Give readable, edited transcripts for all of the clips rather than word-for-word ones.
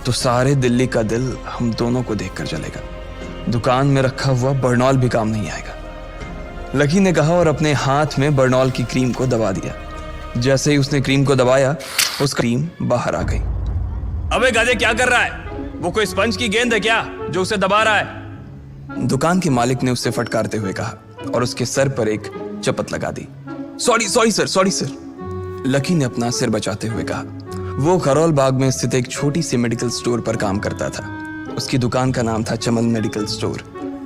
तो सारे दिल्ली का दिल हम दोनों को देखकर जलेगा। दुकान में रखा हुआ बर्नॉल भी काम नहीं आएगा। लकी ने कहा और अपने हाथ में बर्नॉल की क्रीम को दबा दिया। जैसे ही उसने क्रीम को दबाया, उस क्रीम बाहर आ गई। अबे गधे, क्या कर रहा है? वो कोई स्पंज की गेंद है क्या जो उसे दबा रहा है? दुकान के मालिक ने उससे फटकारते हुए कहा और उसके सर पर एक चपत लगा दी। Sorry sir. लकी ने अपना सिर बचाते हुए कहा। वो करोल बाग में स्थित एक छोटी सी मेडिकल स्टोर पर काम करता था। उसकी दुकान का नाम था चमन मेडिकल स्टोर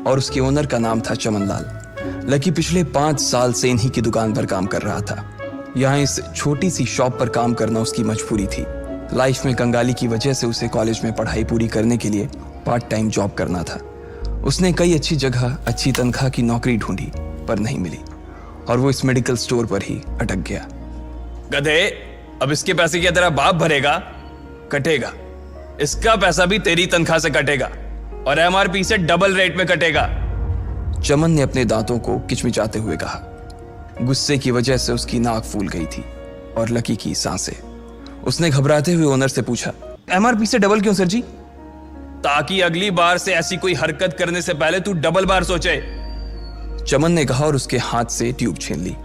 और उसके ओनर का नाम था चमन लाल। लकी पिछले 5 साल से इन्हीं की दुकान पर काम कर रहा था। यहाँ इस छोटी सी शॉप पर काम करना उसकी मजबूरी थी। लाइफ में कंगाली की वजह से उसे कॉलेज में पढ़ाई पूरी करने के लिए पार्ट टाइम जॉब करना था। उसने कई अच्छी जगह अच्छी तनख्वाह की नौकरी ढूंढी पर नहीं मिली और वो इस मेडिकल स्टोर पर ही अटक गया। गधे, अब इसके पैसे क्या तेरा बाप भरेगा? कटेगा। इसका पैसा भी तेरी तनख्वाह से कटेगा और एमआरपी से डबल रेट में कटेगा। चमन ने अपने दांतों को किचमिचाते हुए कहा। गुस्से की वजह से उसकी नाक फूल गई थी और लकी की सांसें। उसने घबराते हुए ओनर से पूछा, एमआरपी से डबल क्यों सर जी? ताकि अगली बार से ऐसी कोई हरकत करने से पहले तू डबल बार सोचे, चमन ने कहा और उसके हाथ से ट्यूब छीन ली।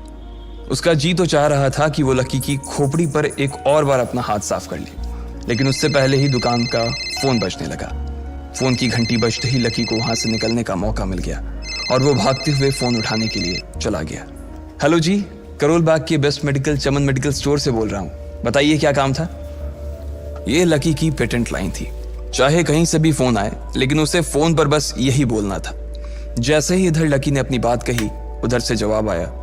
उसका जी तो चाह रहा था कि वो लकी की खोपड़ी पर एक और बार अपना हाथ साफ कर ले, लेकिन उससे पहले ही दुकान का फोन बजने लगा। फोन की घंटी बजते ही लकी को वहां से निकलने का मौका मिल गया और वो भागते हुए फोन उठाने के लिए चला गया। हेलो जी, करोल बाग के बेस्ट मेडिकल चमन मेडिकल स्टोर से बोल रहा हूँ, बताइए क्या काम था? ये लकी की पेटेंट लाइन थी। चाहे कहीं से भी फोन आए, लेकिन उसे फोन पर बस यही बोलना था। जैसे ही इधर लकी ने अपनी बात कही, उधर से जवाब आया,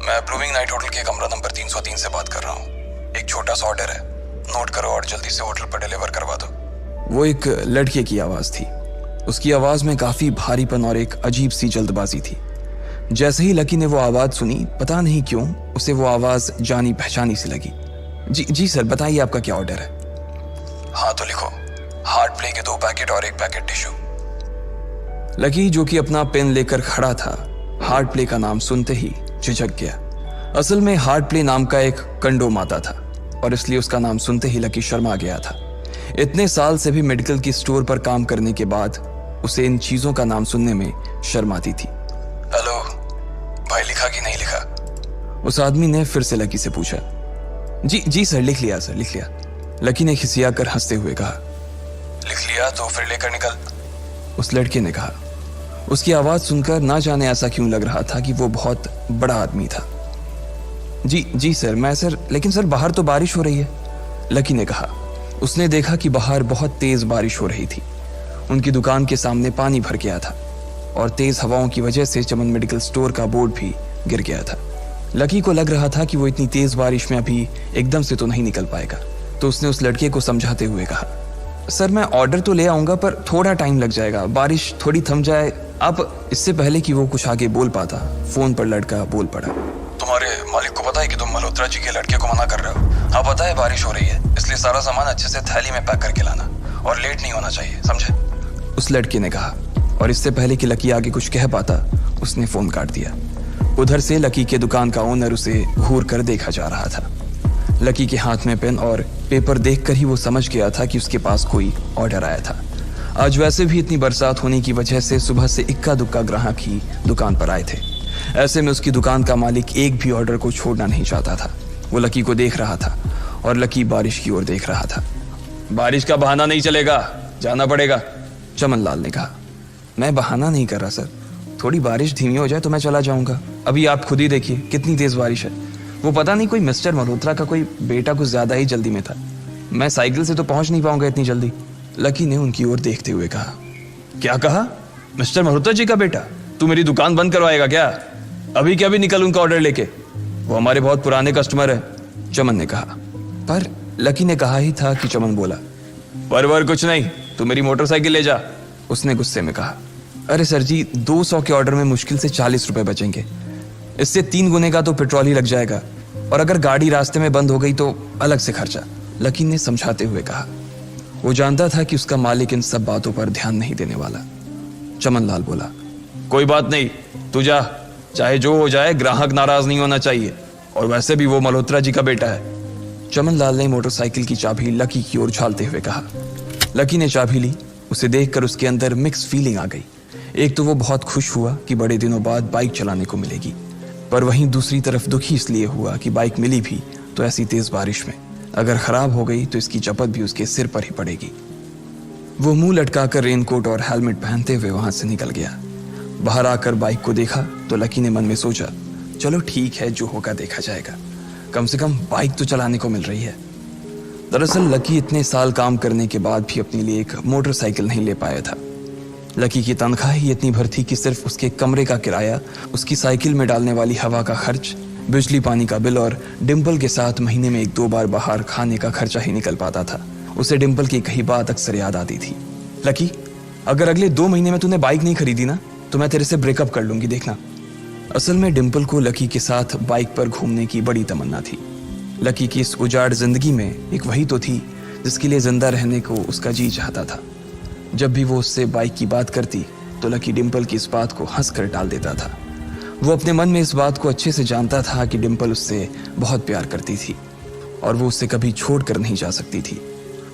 मैं ब्लूमिंग नाइट होटल के कमरा नंबर 303 से बात कर रहा हूँ। एक छोटा सा ऑर्डर है, नोट करो और जल्दी से होटल पर डिलीवर करवा दो। वो एक लड़के की आवाज थी। उसकी आवाज में काफी भारीपन और एक अजीब सी जल्दबाजी थी। जैसे ही लकी ने वो आवाज सुनी, पता नहीं क्यों उसे वो आवाज जानी पहचानी सी लगी। जी सर, बताइए आपका क्या ऑर्डर है? हाँ तो लिखो, हार्ट प्ले के 2 पैकेट और 1 पैकेट टिश्यू। लकी, जो कि अपना पेन लेकर खड़ा था, हार्ट प्ले का नाम सुनते ही झिझक गया। असल में हार्ट प्ले नाम का एक कंडोम आता था और इसलिए उसका नाम सुनते ही लकी शर्मा गया था। इतने साल से भी मेडिकल की स्टोर पर काम करने के बाद उसे इन चीजों का नाम सुनने में शर्म आती थी। हेलो भाई, लिखा कि नहीं लिखा? उस आदमी ने फिर से लकी से पूछा। जी सर, लिख लिया सर, लिख लिया। लकी ने खिसिया कर हंसते हुए कहा। लिख लिया तो फिर लेकर निकल, उस लड़के ने कहा। उसकी आवाज सुनकर ना जाने ऐसा क्यों लग रहा था कि वो बहुत बड़ा आदमी था। जी सर, मैं सर, लेकिन सर बाहर तो बारिश हो रही है, लकी ने कहा। उसने देखा कि बाहर बहुत तेज बारिश हो रही थी। उनकी दुकान के सामने पानी भर गया था और तेज हवाओं की वजह से चमन मेडिकल स्टोर का बोर्ड भी गिर गया था। लकी को लग रहा था कि वो इतनी तेज बारिश में अभी एकदम से तो नहीं निकल पाएगा, तो उसने उस लड़के को समझाते हुए कहा, सर मैं ऑर्डर तो ले आऊंगा पर थोड़ा टाइम लग जाएगा, बारिश थोड़ी थम जाए आप। इससे पहले कि वो कुछ आगे बोल पाता, फोन पर लड़का बोल पड़ा। तुम्हारे मालिक को पता है कि तुम मल्होत्रा जी के लड़के को मना कर रहे हो? हाँ पता है, बारिश हो रही है, इसलिए सारा सामान अच्छे से थैली में पैक करके लाना और लेट नहीं होना चाहिए, समझे? उस लड़के ने कहा और इससे पहले कि लकी आगे कुछ कह पाता, उसने फोन काट दिया। उधर से लकी के दुकान का ओनर उसे घूर कर देखा जा रहा था। लकी के हाथ में पेन और पेपर देखकर ही वो समझ गया था कि उसके पास कोई ऑर्डर आया था। आज वैसे भी इतनी बरसात होने की वजह से सुबह से इक्का दुक्का ग्राहक ही दुकान पर आए थे। ऐसे में उसकी दुकान का मालिक एक भी ऑर्डर को छोड़ना नहीं चाहता था। वो लकी को देख रहा था और लकी बारिश की ओर देख रहा था। बारिश का बहाना नहीं चलेगा, जाना पड़ेगा, चमन लाल ने कहा। मैं बहाना नहीं कर रहा सर, थोड़ी बारिश धीमी हो जाए तो मैं चला जाऊंगा। अभी आप खुद ही देखिए कितनी तेज बारिश है। वो पता नहीं कोई मिस्टर मल्होत्रा का कोई बेटा कुछ ज्यादा ही जल्दी में था, मैं साइकिल से तो पहुंच नहीं पाऊंगा इतनी जल्दी। लकी ने उनकी ओर देखते हुए कहा। क्या कहा? मिस्टर मल्होत्रा जी का बेटा? तू मेरी दुकान बंद करवाएगा क्या? अभी क्या भी निकल उनका ऑर्डर लेके, वो हमारे बहुत पुराने कस्टमर है, चमन ने कहा। पर लकी ने कहा ही था कि चमन बोला। पर कुछ नहीं, तू मेरी मोटरसाइकिल ले जा, उसने गुस्से में कहा। अरे सर जी, 200 के ऑर्डर में मुश्किल से 40 रुपए बचेंगे, इससे 3 गुने का तो पेट्रोल ही लग जाएगा, और अगर गाड़ी रास्ते में बंद हो गई तो अलग से खर्चा, लकी ने समझाते हुए कहा। वो जानता था कि उसका मालिक इन सब बातों पर ध्यान नहीं देने वाला। चमन लाल बोला, कोई बात नहीं, तू जा, चाहे जो हो जाए ग्राहक नाराज नहीं होना चाहिए, और वैसे भी वो मल्होत्रा जी का बेटा है। चमन लाल ने मोटरसाइकिल की चाबी लकी की ओर उछालते हुए कहा। लकी ने चाबी ली। उसे देखकर उसके अंदर मिक्स फीलिंग आ गई। एक तो वो बहुत खुश हुआ कि बड़े दिनों बाद बाइक चलाने को मिलेगी, पर वहीं दूसरी तरफ दुखी इसलिए हुआ कि बाइक मिली भी तो ऐसी तेज बारिश में, अगर खराब हो गई तो इसकी चपत भी उसके सिर पर ही पड़ेगी। वो मुंह लटकाकर रेनकोट और हेलमेट पहनते हुए वहां से निकल गया। बाहर आकर बाइक को देखा तो लकी ने मन में सोचा, चलो ठीक है, जो होगा देखा जाएगा, कम से कम बाइक तो चलाने को मिल रही है। दरअसल लकी इतने साल काम करने के बाद भी अपने लिए एक मोटरसाइकिल नहीं ले पाया था। लकी की तनख्वाह ही इतनी भर थी कि सिर्फ उसके कमरे का किराया, उसकी साइकिल में डालने वाली हवा का खर्च, बिजली पानी का बिल और डिम्पल के साथ महीने में 1-2 बार बाहर खाने का खर्चा ही निकल पाता था। उसे डिम्पल की कही बात अक्सर याद आती थी, लकी अगर अगले 2 महीने में तूने बाइक नहीं खरीदी ना तो मैं तेरे से ब्रेकअप कर लूंगी, देखना। असल में डिम्पल को लकी के साथ बाइक पर घूमने की बड़ी तमन्ना थी। लकी की इस उजाड़ जिंदगी में एक वही तो थी जिसके लिए जिंदा रहने को उसका जी चाहता था। जब भी वो उससे बाइक की बात करती तो लकी डिम्पल की इस बात को हंसकर टाल देता था। वो अपने मन में इस बात को अच्छे से जानता था कि डिम्पल उससे बहुत प्यार करती थी और वो उससे कभी छोड़ कर नहीं जा सकती थी।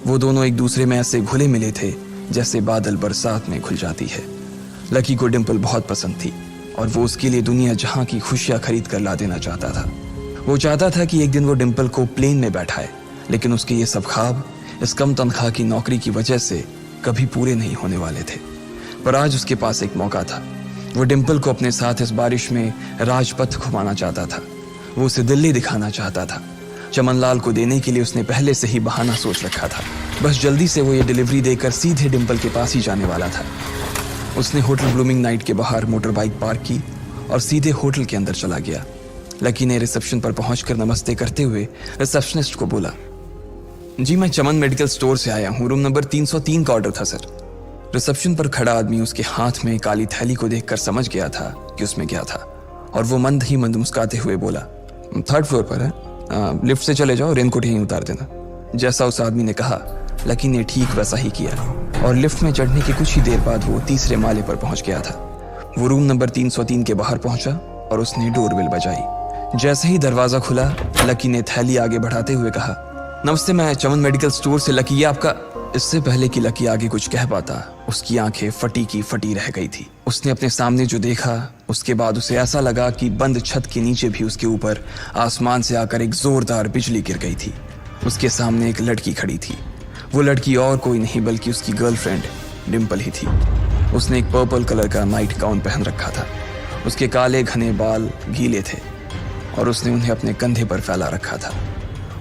वो दोनों एक दूसरे में ऐसे घुले मिले थे जैसे बादल बरसात में घुल जाती है। लकी को डिम्पल बहुत पसंद थी और वो उसके लिए दुनिया जहां की खुशियां खरीद कर ला देना चाहता था। वो चाहता था कि एक दिन वो डिम्पल को प्लेन में बैठाए, लेकिन उसके ये सब ख्वाब इस कम तनख्वाह की नौकरी की वजह से कभी पूरे नहीं होने वाले थे। पर आज उसके पास एक मौका था। वो डिम्पल को अपने साथ इस बारिश में राजपथ घुमाना चाहता था। वो उसे दिल्ली दिखाना चाहता था। चमनलाल को देने के लिए उसने पहले से ही बहाना सोच रखा था। बस जल्दी से वो ये डिलीवरी देकर सीधे डिम्पल के पास ही जाने वाला था। उसने होटल ब्लूमिंग नाइट के बाहर मोटर बाइक पार्क की और सीधे होटल के अंदर चला गया। लकी ने रिसेप्शन पर पहुंचकर नमस्ते करते हुए रिसेप्शनिस्ट को बोला, जी मैं चमन मेडिकल स्टोर से आया हूँ, रूम नंबर 303 का ऑर्डर था सर। रिसेप्शन पर खड़ा आदमी उसके हाथ में काली थैली को देखकर समझ गया था कि उसमें क्या था और वो मंद ही मंद मुस्कुराते हुए बोला, 3rd फ्लोर पर है, लिफ्ट से चले जाओ, रेनकोट यहीं उतार देना। जैसा उस आदमी ने कहा लकी ने ठीक वैसा ही किया और लिफ्ट में चढ़ने के कुछ ही देर बाद वो 3रे माले पर पहुंच गया था। वो रूम नंबर 303 के बाहर पहुंचा और उसने डोरबेल बजाई। जैसे ही दरवाजा खुला लकी ने थैली आगे बढ़ाते हुए कहा, नमस्ते, मैं चमन मेडिकल स्टोर से लकी, ये आपका। इससे पहले कि लकी आगे कुछ कह पाता उसकी आंखें फटी की फटी रह गई थी। उसने अपने सामने जो देखा उसके बाद उसे ऐसा लगा कि बंद छत के नीचे भी उसके ऊपर आसमान से आकर एक जोरदार बिजली गिर गई थी। उसके सामने एक लड़की खड़ी थी। वो लड़की और कोई नहीं बल्कि उसकी गर्लफ्रेंड डिम्पल ही थी। उसने एक पर्पल कलर का नाइट गाउन पहन रखा था। उसके काले घने बाल गीले थे और उसने उन्हें अपने कंधे पर फैला रखा था।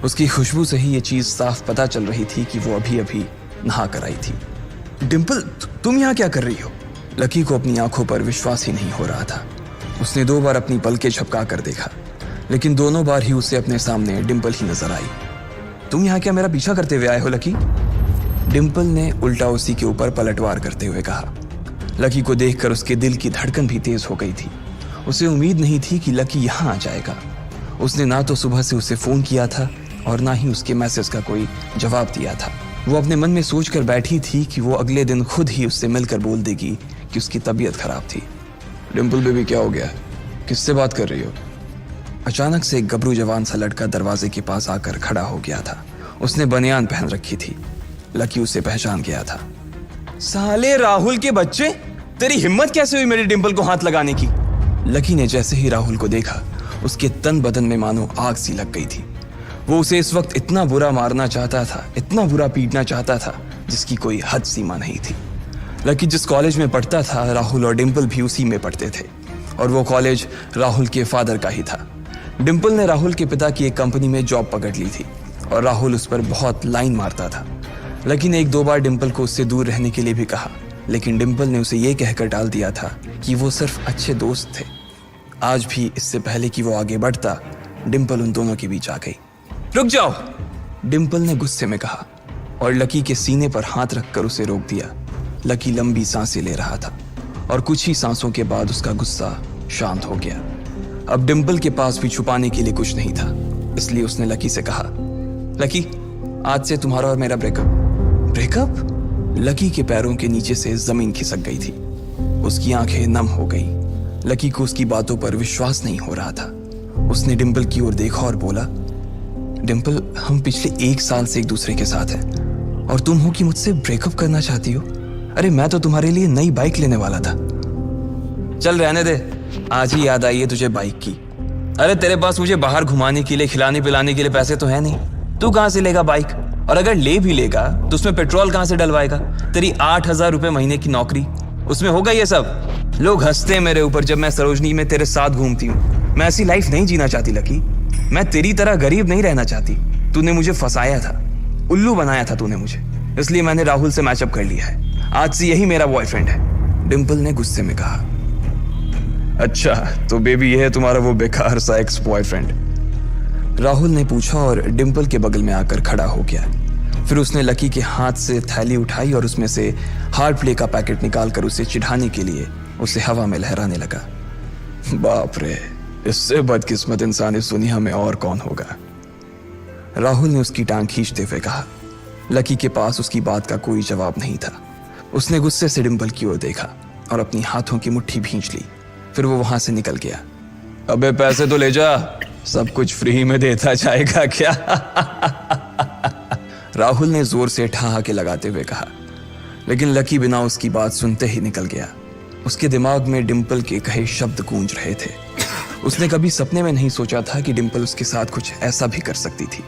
उसकी खुशबू से ही ये चीज साफ पता चल रही थी कि वो अभी अभी नहा कर आई थी। डिम्पल, तुम यहाँ क्या कर रही हो? लकी को अपनी आंखों पर विश्वास ही नहीं हो रहा था। उसने 2 बार अपनी पलकें झपका कर देखा, लेकिन दोनों बार ही उसे अपने सामने डिम्पल ही नजर आई। तुम यहाँ क्या मेरा पीछा करते हुए आए हो लकी? डिम्पल ने उल्टा उसी के ऊपर पलटवार करते हुए कहा। लकी को देखकर उसके दिल की धड़कन भी तेज हो गई थी। उसे उम्मीद नहीं थी कि लकी यहाँ आ जाएगा। उसने ना तो सुबह से उसे फोन किया था और ना ही उसके मैसेज का कोई जवाब दिया था। वो अपने मन में सोचकर बैठी थी कि वो अगले दिन खुद ही उससे मिलकर बोल देगी कि उसकी तबीयत खराब थी। डिम्पल बेबी, क्या हो गया? किससे बात कर रही हो? अचानक से एक गबरू जवान सा लड़का दरवाजे के पास आकर खड़ा हो गया था। उसने बनियान पहन रखी थी। लकी उसे पहचान गया था। साले राहुल के बच्चे, तेरी हिम्मत कैसे हुई मेरी डिम्पल को हाथ लगाने की? लकी ने जैसे ही राहुल को देखा उसके तन बदन में मानो आग सी लग गई थी। वो उसे इस वक्त इतना बुरा मारना चाहता था, इतना बुरा पीटना चाहता था जिसकी कोई हद सीमा नहीं थी। लकी जिस कॉलेज में पढ़ता था राहुल और डिम्पल भी उसी में पढ़ते थे और वो कॉलेज राहुल के फादर का ही था। डिम्पल ने राहुल के पिता की एक कंपनी में जॉब पकड़ ली थी और राहुल उस पर बहुत लाइन मारता था। लकी ने 1-2 बार डिम्पल को उससे दूर रहने के लिए भी कहा, लेकिन डिम्पल ने उसे ये कहकर टाल दिया था कि वो सिर्फ अच्छे दोस्त थे। आज भी इससे पहले कि वो आगे बढ़ता डिम्पल उन दोनों के बीच आ गई। रुक जाओ, डिम्पल ने गुस्से में कहा और लकी के सीने पर हाथ रखकर उसे रोक दिया। लकी लंबी सांसें ले रहा था और कुछ ही सांसों के बाद उसका गुस्सा शांत हो गया। अब डिम्पल के पास भी छुपाने के लिए कुछ नहीं था, इसलिए उसने लकी से कहा, लकी, आज से तुम्हारा और मेरा ब्रेकअप? लकी के पैरों के नीचे से जमीन खिसक गई थी। उसकी आंखें नम हो गई। लकी को उसकी बातों पर विश्वास नहीं हो रहा था। उसने डिम्पल की ओर देखा और बोला, डिम्पल, हम पिछले 1 साल से एक दूसरे के साथ हैं और तुम हो कि मुझसे ब्रेकअप करना चाहती हो? अरे मैं तो तुम्हारे लिए नई बाइक लेने वाला था। चल रहने दे, आज ही याद आई है तुझे बाइक की। अरे तेरे पास मुझे बाहर घुमाने के लिए, खिलाने पिलाने के लिए पैसे तो है नहीं, तू कहाँ से लेगा बाइक? और अगर ले भी लेगा तो उसमें पेट्रोल कहाँ से डलवाएगा? तेरी 8,000 रुपए महीने की नौकरी, उसमें होगा ये सब? लोग हंसते हैं मेरे ऊपर जब मैं सरोजनी में तेरे साथ घूमती हूँ। मैं ऐसी लाइफ नहीं जीना चाहती लकी। मैं तेरी तरह गरीब नहीं रहना चाहती। तूने मुझे फंसाया था, उल्लू बनाया था तूने मुझे, इसलिए मैंने राहुल से मैचअप कर लिया है। आज से यही मेरा बॉयफ्रेंड है, डिम्पल ने गुस्से में कहा। अच्छा तो बेबी ये है तुम्हारा वो बेकार सा एक्स बॉयफ्रेंड? राहुल ने पूछा और डिम्पल के बगल में आकर खड़ा हो गया। फिर उसने लकी के हाथ से थैली उठाई और उसमें से हार्ड प्ले का पैकेट निकालकर उसे चिढ़ाने के लिए उसे हवा में लहराने लगा। बाप रे, इससे बदकिस्मत इंसान इस दुनिया में और कौन होगा? राहुल ने उसकी टांग खींचते हुए कहा। लकी के पास उसकी बात का कोई जवाब नहीं था। उसने गुस्से से डिम्पल की ओर देखा और अपनी हाथों की मुट्ठी भींच ली। फिर वो वहां से निकल गया। अबे पैसे तो ले जा, सब कुछ फ्री में देता जाएगा क्या? राहुल ने जोर से ठहाके लगाते हुए कहा। लेकिन लकी बिना उसकी बात सुनते ही निकल गया। उसके दिमाग में डिम्पल के कहे शब्द गूंज रहे थे। उसने कभी सपने में नहीं सोचा था कि डिम्पल उसके साथ कुछ ऐसा भी कर सकती थी।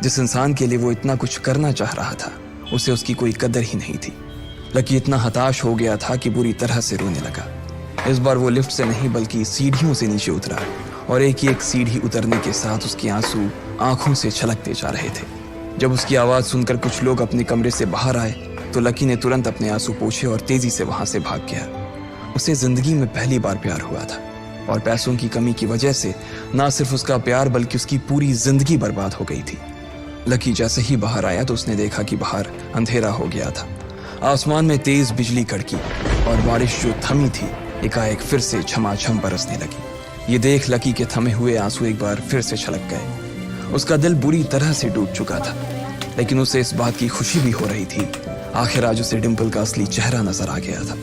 जिस इंसान के लिए वो इतना कुछ करना चाह रहा था, उसे उसकी कोई कदर ही नहीं थी। लकी इतना हताश हो गया था कि बुरी तरह से रोने लगा। इस बार वो लिफ्ट से नहीं बल्कि सीढ़ियों से नीचे उतरा और एक सीढ़ी उतरने के साथ उसके आंसू आंखों से छलकते जा रहे थे। जब उसकी आवाज सुनकर कुछ लोग अपने कमरे से बाहर आए तो लकी ने तुरंत अपने आंसू पोंछे और तेजी से वहां से भाग गया। उसे जिंदगी में पहली बार प्यार हुआ था और पैसों की कमी की वजह से ना सिर्फ उसका प्यार बल्कि उसकी पूरी जिंदगी बर्बाद हो गई थी। लकी जैसे ही बाहर आया तो उसने देखा कि बाहर अंधेरा हो गया था। आसमान में तेज बिजली कड़की और बारिश जो थमी थी एकाएक फिर से झमाझम बरसने लगी। ये देख लकी के थमे हुए आंसू एक बार फिर से छलक गए। उसका दिल बुरी तरह से टूट चुका था, लेकिन उसे इस बात की खुशी भी हो रही थी। आखिर आज उसे डिम्पल का असली चेहरा नजर आ गया था।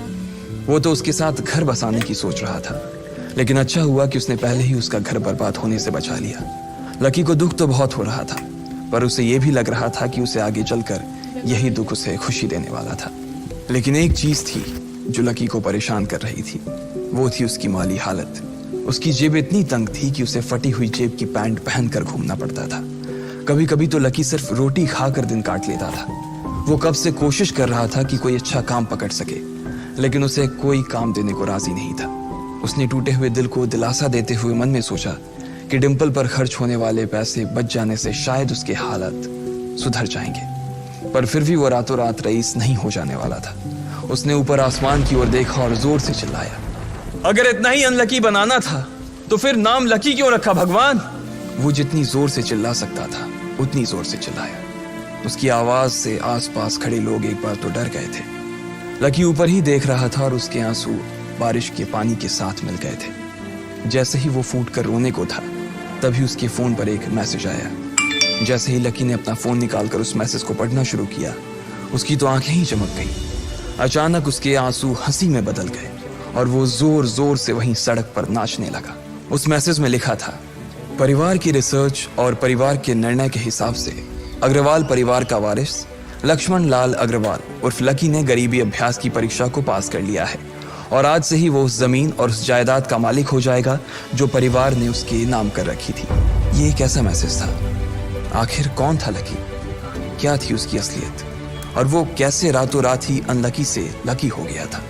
वो तो उसके साथ घर बसाने की सोच रहा था, लेकिन अच्छा हुआ कि उसने पहले ही उसका घर बर्बाद होने से बचा लिया। लकी को दुख तो बहुत हो रहा था, पर उसे यह भी लग रहा था कि उसे आगे चलकर यही दुख उसे खुशी देने वाला था। लेकिन एक चीज थी जो लकी को परेशान कर रही थी, वो थी उसकी माली हालत। उसकी जेब इतनी तंग थी कि उसे फटी हुई जेब की पैंट पहनकर घूमना पड़ता था। कभी कभी तो लकी सिर्फ रोटी खाकर दिन काट लेता था। वो कब से कोशिश कर रहा था कि कोई अच्छा काम पकड़ सके, लेकिन उसे कोई काम देने को राजी नहीं था। उसने टूटे हुए दिल को दिलासा देते हुए मन में सोचा कि डिम्पल पर खर्च होने वाले पैसे बच जाने से शायद उसके हालत सुधर जाएंगे। पर फिर भी वो रातों रात रईस नहीं हो जाने वाला था। उसने ऊपर आसमान की ओर देखा और जोर से चिल्लाया, अगर इतना ही अनलकी बनाना था तो फिर नाम लकी क्यों रखा भगवान? वो जितनी जोर से चिल्ला सकता था उतनी जोर से चिल्लाया। उसकी आवाज से आसपास खड़े लोग एक बार तो डर गए थे। लकी ऊपर ही देख रहा था और उसके आंसू बारिश के पानी के साथ मिल गए थे। जैसे ही वो फूट कर रोने को था, तभी उसके फोन पर एक मैसेज आया। जैसे ही लकी ने अपना फोन निकालकर उस मैसेज को पढ़ना शुरू किया, उसकी तो आंखें ही चमक गई। अचानक उसके आंसू हंसी में बदल गए और वो जोर जोर से वहीं सड़क पर नाचने लगा। उस मैसेज में लिखा था, परिवार की रिसर्च और परिवार के निर्णय के हिसाब से अग्रवाल परिवार का वारिस लक्ष्मण लाल अग्रवाल उर्फ लकी ने गरीबी अभ्यास की परीक्षा को पास कर लिया है और आज से ही वो उस जमीन और उस जायदाद का मालिक हो जाएगा जो परिवार ने उसके नाम कर रखी थी। ये एक ऐसा मैसेज था। आखिर कौन था लकी? क्या थी उसकी असलियत? और वो कैसे रातों रात ही अनलकी से लकी हो गया था?